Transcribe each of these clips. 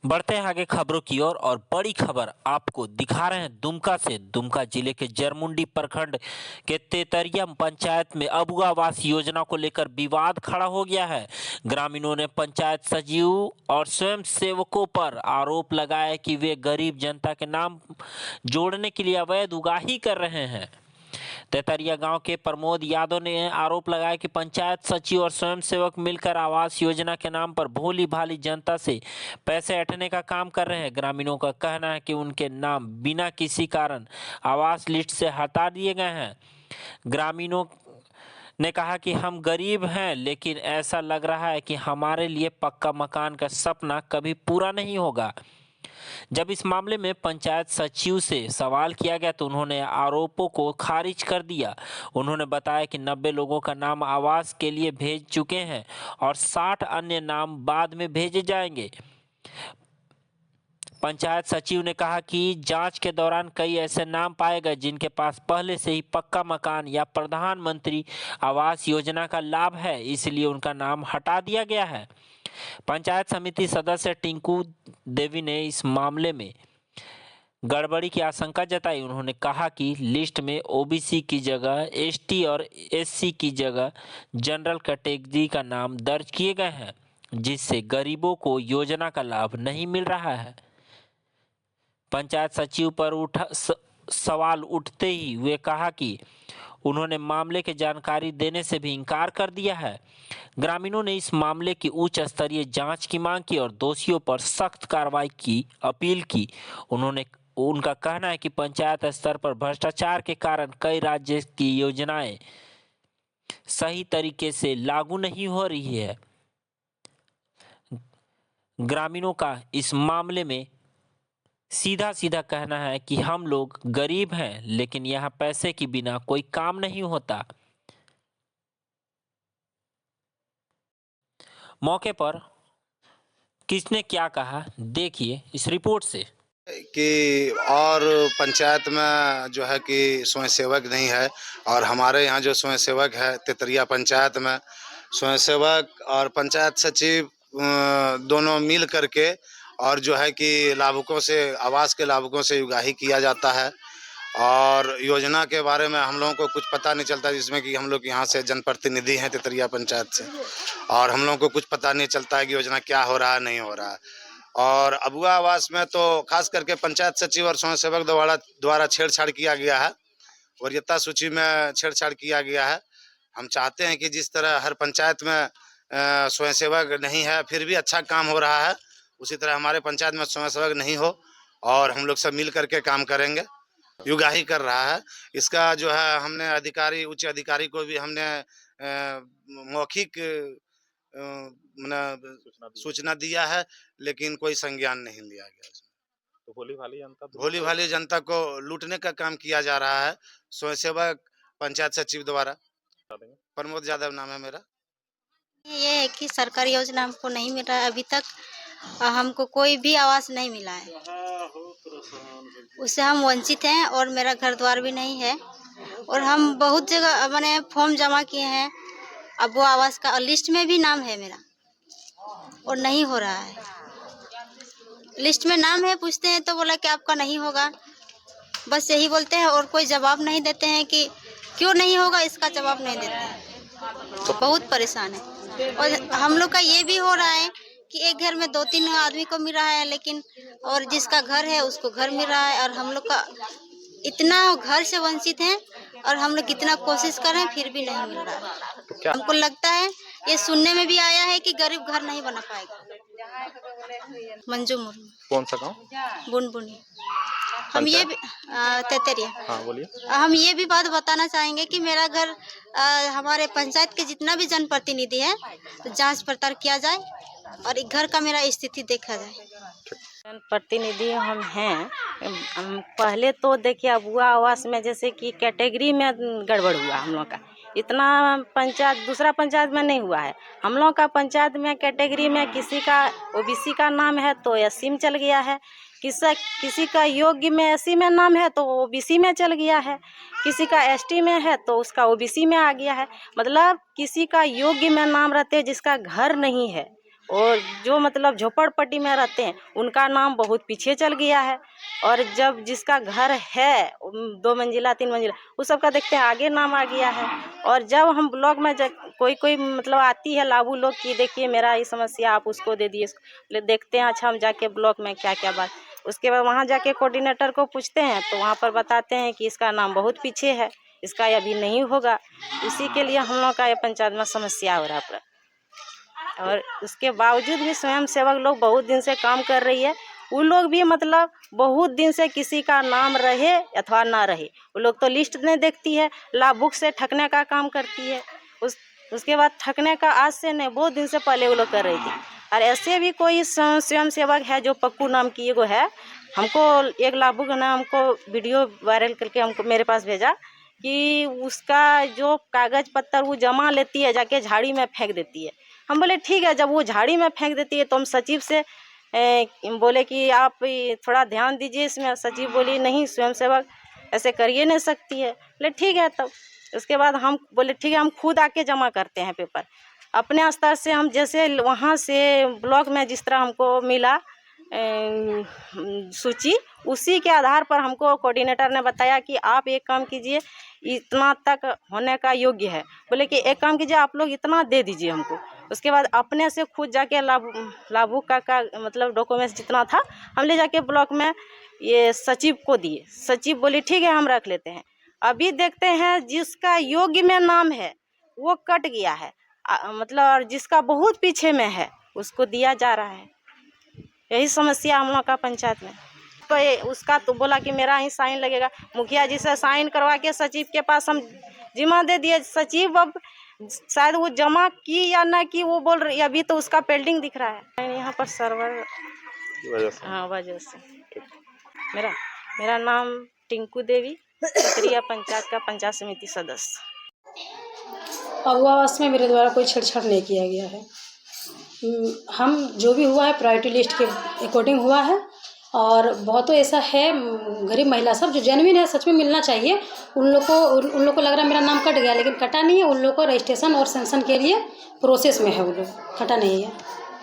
बढ़ते हैं आगे खबरों की ओर और बड़ी खबर आपको दिखा रहे हैं दुमका से। दुमका जिले के जरमुंडी प्रखंड के तेतरिया पंचायत में अबुआ आवास योजना को लेकर विवाद खड़ा हो गया है। ग्रामीणों ने पंचायत सचिव और स्वयं सेवकों पर आरोप लगाया कि वे गरीब जनता के नाम जोड़ने के लिए अवैध उगाही कर रहे हैं। तेतरिया गांव के प्रमोद यादव ने आरोप लगाया कि पंचायत सचिव और स्वयंसेवक मिलकर आवास योजना के नाम पर भोली भाली जनता से पैसे ऐंठने का काम कर रहे हैं। ग्रामीणों का कहना है कि उनके नाम बिना किसी कारण आवास लिस्ट से हटा दिए गए हैं। ग्रामीणों ने कहा कि हम गरीब हैं, लेकिन ऐसा लग रहा है कि हमारे लिए पक्का मकान का सपना कभी पूरा नहीं होगा। जब इस मामले में पंचायत सचिव से सवाल किया गया तो उन्होंने आरोपों को खारिज कर दिया। उन्होंने बताया कि 90 लोगों का नाम आवास के लिए भेज चुके हैं और 60 अन्य नाम बाद में भेजे जाएंगे। पंचायत सचिव ने कहा कि जांच के दौरान कई ऐसे नाम पाए गए जिनके पास पहले से ही पक्का मकान या प्रधानमंत्री आवास योजना का लाभ है, इसलिए उनका नाम हटा दिया गया है। पंचायत समिति सदस्य टिंकू देवी ने इस मामले में गड़बड़ी की आशंका जताई। उन्होंने कहा कि लिस्ट में ओबीसी की जगह एसटी और एससी की जगह जनरल कैटेगरी का नाम दर्ज किए गए हैं, जिससे गरीबों को योजना का लाभ नहीं मिल रहा है। पंचायत सचिव पर सवाल उठते ही वे कहा कि उन्होंने मामले की जानकारी देने से भी इनकार कर दिया है। ग्रामीणों ने इस मामले की उच्च स्तरीय जांच की मांग की और दोषियों पर सख्त कार्रवाई की अपील की। उनका कहना है कि पंचायत स्तर पर भ्रष्टाचार के कारण कई राज्य की योजनाएं सही तरीके से लागू नहीं हो रही है। ग्रामीणों का इस मामले में सीधा सीधा कहना है कि हम लोग गरीब हैं, लेकिन यहाँ पैसे के बिना कोई काम नहीं होता। मौके पर किसने क्या कहा, देखिए इस रिपोर्ट से। कि और पंचायत में जो है कि स्वयंसेवक नहीं है, और हमारे यहाँ जो स्वयंसेवक है तेतरिया पंचायत में स्वयंसेवक और पंचायत सचिव दोनों मिल करके और जो है कि लाभुकों से आवास के लाभुकों से उगाही किया जाता है। और योजना के बारे में हम लोगों को कुछ पता नहीं चलता, जिसमें कि हम लोग यहाँ से जनप्रतिनिधि हैं तेतरिया पंचायत से, और हम लोगों को कुछ पता नहीं चलता है कि योजना क्या हो रहा है नहीं हो रहा है। और अबुआ आवास में तो खास करके पंचायत सचिव और स्वयंसेवक द्वारा छेड़छाड़ किया गया है, वरीयता सूची में छेड़छाड़ किया गया है। हम चाहते हैं कि जिस तरह हर पंचायत में स्वयंसेवक नहीं है फिर भी अच्छा काम हो रहा है, उसी तरह हमारे पंचायत में स्वयंसेवक नहीं हो और हम लोग सब मिल करके काम करेंगे। उगाही कर रहा है, इसका जो है हमने उच्च अधिकारी को भी हमने मौखिक सूचना दिया है, लेकिन कोई संज्ञान नहीं लिया गया। तो भोली भाली जनता को लूटने का काम किया जा रहा है स्वयंसेवक पंचायत सचिव द्वारा। प्रमोद यादव नाम है मेरा। ये है कि सरकारी योजना हमको नहीं मिल रहा है अभी तक, हमको कोई भी आवास नहीं मिला है, उससे हम वंचित हैं और मेरा घर द्वार भी नहीं है। और हम बहुत जगह मैंने फॉर्म जमा किए हैं, अब वो आवास का लिस्ट में भी नाम है मेरा और नहीं हो रहा है। लिस्ट में नाम है, पूछते हैं तो बोला कि आपका नहीं होगा, बस यही बोलते हैं और कोई जवाब नहीं देते हैं कि क्यों नहीं होगा, इसका जवाब नहीं देते हैं। तो बहुत परेशान है। और हम लोग का ये भी हो रहा है कि एक घर में 2-3 आदमी को मिल रहा है, लेकिन और जिसका घर है उसको घर मिल रहा है, और हम लोग का इतना घर से वंचित हैं और हम लोग कितना कोशिश कर रहे हैं फिर भी नहीं मिल रहा है। तो हमको लगता है ये सुनने में भी आया है कि गरीब घर नहीं बना पाएगा। मंजू मुर्मू। कौन सा गाँव? बुनबुनी। हम ये भी तेतरिया। हाँ बोलिए। हम ये भी बात बताना चाहेंगे कि मेरा घर हमारे पंचायत के जितना भी जनप्रतिनिधि है तो जांच पड़ताल किया जाए और एक घर का मेरा स्थिति देखा जाए। जनप्रतिनिधि हम हैं। हम पहले तो देखिए अबुआ आवास में जैसे कि कैटेगरी में गड़बड़ हुआ हम लोग का, इतना पंचायत दूसरा पंचायत में नहीं हुआ है। हम लोग का पंचायत में कैटेगरी में किसी का ओबीसी का नाम है तो एससी में चल गया है, किसी का योग्य में एससी में नाम है तो ओबीसी में चल गया है, किसी का एसटी में है तो उसका ओबीसी में आ गया है। मतलब किसी का योग्य में नाम रहते जिसका घर नहीं है और जो मतलब झोपड़पट्टी में रहते हैं उनका नाम बहुत पीछे चल गया है। और जब जिसका घर है 2 मंजिला 3 मंजिला उस सबका देखते हैं आगे नाम आ गया है। और जब हम ब्लॉक में कोई मतलब आती है लाभू लोग कि देखिए मेरा ये समस्या आप उसको दे दिए, देखते हैं अच्छा हम जाके ब्लॉक में क्या क्या बात, उसके बाद वहाँ जाके कोऑर्डिनेटर को पूछते हैं तो वहाँ पर बताते हैं कि इसका नाम बहुत पीछे है, इसका अभी नहीं होगा। इसी के लिए हम लोग का ये पंचायत में समस्या हो रहा है। और उसके बावजूद भी स्वयं सेवक लोग बहुत दिन से काम कर रही है। वो लोग भी मतलब बहुत दिन से किसी का नाम रहे अथवा ना रहे वो लोग तो लिस्ट नहीं देखती है, लाभुक से ठगने का काम करती है। उसके बाद ठगने का आज से नहीं बहुत दिन से पहले वो लोग कर रही थी। और ऐसे भी कोई स्वयं सेवक है जो पक्कू नाम की एगो है, हमको एक लाभुक ने हमको वीडियो वायरल करके हमको मेरे पास भेजा कि उसका जो कागज पत्तर वो जमा लेती है जाके झाड़ी में फेंक देती है। हम बोले ठीक है, जब वो झाड़ी में फेंक देती है तो हम सचिव से बोले कि आप थोड़ा ध्यान दीजिए इसमें। सचिव बोली नहीं स्वयंसेवक ऐसे करिए नहीं सकती है। बोले ठीक है। तब उसके बाद हम बोले ठीक है हम खुद आके जमा करते हैं पेपर अपने स्तर से। हम जैसे वहाँ से ब्लॉक में जिस तरह हमको मिला सूची, उसी के आधार पर हमको कोऑर्डिनेटर ने बताया कि आप एक काम कीजिए इतना तक होने का योग्य है। बोले कि एक काम कीजिए आप लोग इतना दे दीजिए हमको। उसके बाद अपने से खुद जाके लाभुक का मतलब डॉक्यूमेंट्स जितना था हम ले जाके ब्लॉक में ये सचिव को दिए। सचिव बोली ठीक है हम रख लेते हैं। अभी देखते हैं जिसका योग्य में नाम है वो कट गया है, मतलब और जिसका बहुत पीछे में है उसको दिया जा रहा है। यही समस्या हम लोग का पंचायत में। तो उसका तो बोला कि मेरा ही साइन लगेगा, मुखिया जी से साइन करवा के सचिव के पास हम जिम्मा दे दिए। सचिव अब शायद वो जमा की या ना की वो बोल रही, अभी तो उसका पेंडिंग दिख रहा है यहाँ पर सर्वर वजह से। मेरा नाम टिंकू देवी, तेतरिया पंचायत का पंचायत समिति सदस्य। आवास में मेरे द्वारा कोई छेड़छाड़ नहीं किया गया है। हम जो भी हुआ है प्रायोरिटी लिस्ट के अकॉर्डिंग हुआ है। और बहुत तो ऐसा है गरीब महिला सब जो जेन्युइन है सच में मिलना चाहिए उन लोग को लग रहा है मेरा नाम कट गया, लेकिन कटा नहीं है। उन लोग को रजिस्ट्रेशन और सेंशन के लिए प्रोसेस में है, वो लोग कटा नहीं है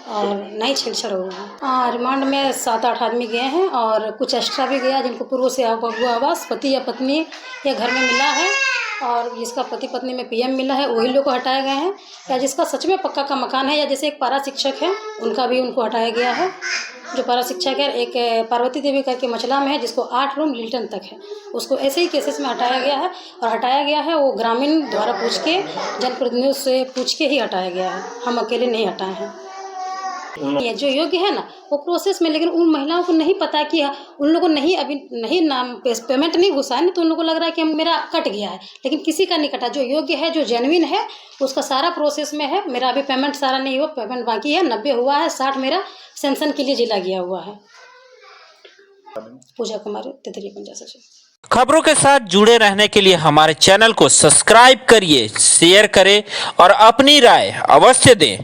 और नहीं छेड़छाड़ हो रहा है। रिमांड में 7-8 आदमी गए हैं और कुछ एक्स्ट्रा भी गया जिनको पूर्व से आवास पति या पत्नी या घर में मिला है और जिसका पति पत्नी में पीएम मिला है वही लोग को हटाए गए हैं, या जिसका सच में पक्का का मकान है, या जैसे एक पारा शिक्षक है उनको हटाया गया है। जो पारा शिक्षक है एक पार्वती देवी करके मचला में है जिसको 8 रूम लिल्टन तक है, उसको ऐसे ही केसेस में हटाया गया है। और हटाया गया है वो ग्रामीण द्वारा पूछ के जनप्रतिनिधियों से पूछ के ही हटाया गया है, हम अकेले नहीं हटाए हैं। ये जो योग्य है ना वो प्रोसेस में, लेकिन उन महिलाओं को नहीं पता कि उन लोगों को नहीं नाम पेमेंट नहीं घुसा है ना, तो उन लोगों को लग रहा है कि मेरा कट गया है, लेकिन किसी का नहीं कटा। जो योग्य है जो जेन्युइन है उसका सारा प्रोसेस में है। मेरा अभी पेमेंट सारा नहीं हुआ, पेमेंट बाकी है, 90 हुआ है, 60 मेरा सेंशन के लिए जिला गया हुआ है। पूजा कुमारी, तेतरिया पंचायत सचिव। खबरों के साथ जुड़े रहने के लिए हमारे चैनल को सब्सक्राइब करिए, शेयर करें और अपनी राय अवश्य दें।